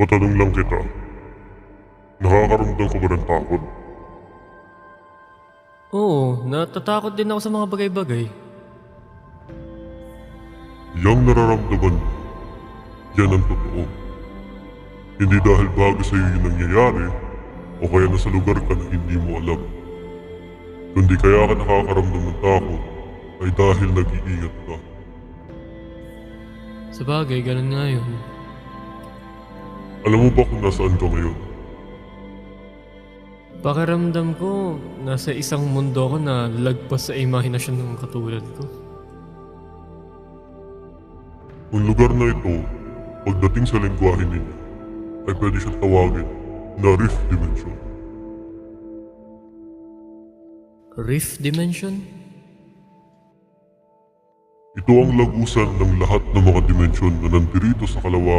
Matanong lang kita, nakakaramdam ka ba ng takot? Oo, natatakot din ako sa mga bagay-bagay. Yang nararamdaman mo, yan ang totoo. Hindi dahil bago sa'yo yung nangyayari, o kaya nasa lugar ka na hindi mo alam. Kundi kaya ka nakakaramdam ng takot, ay dahil nag-iingat ka. Sabagay, ganun nga yun. Alam mo ba kung nasaan ka ngayon? Pakiramdam ko, nasa isang mundo ako na lagpas sa imahinasyon ng katulad ko. Ang lugar na ito, pagdating sa lengguwahe ninyo, ay pwede siyang tawagin na Rift Dimension. Rift Dimension? Ito ang lagusan ng lahat ng mga dimensyon na nandirito sa kalawakan.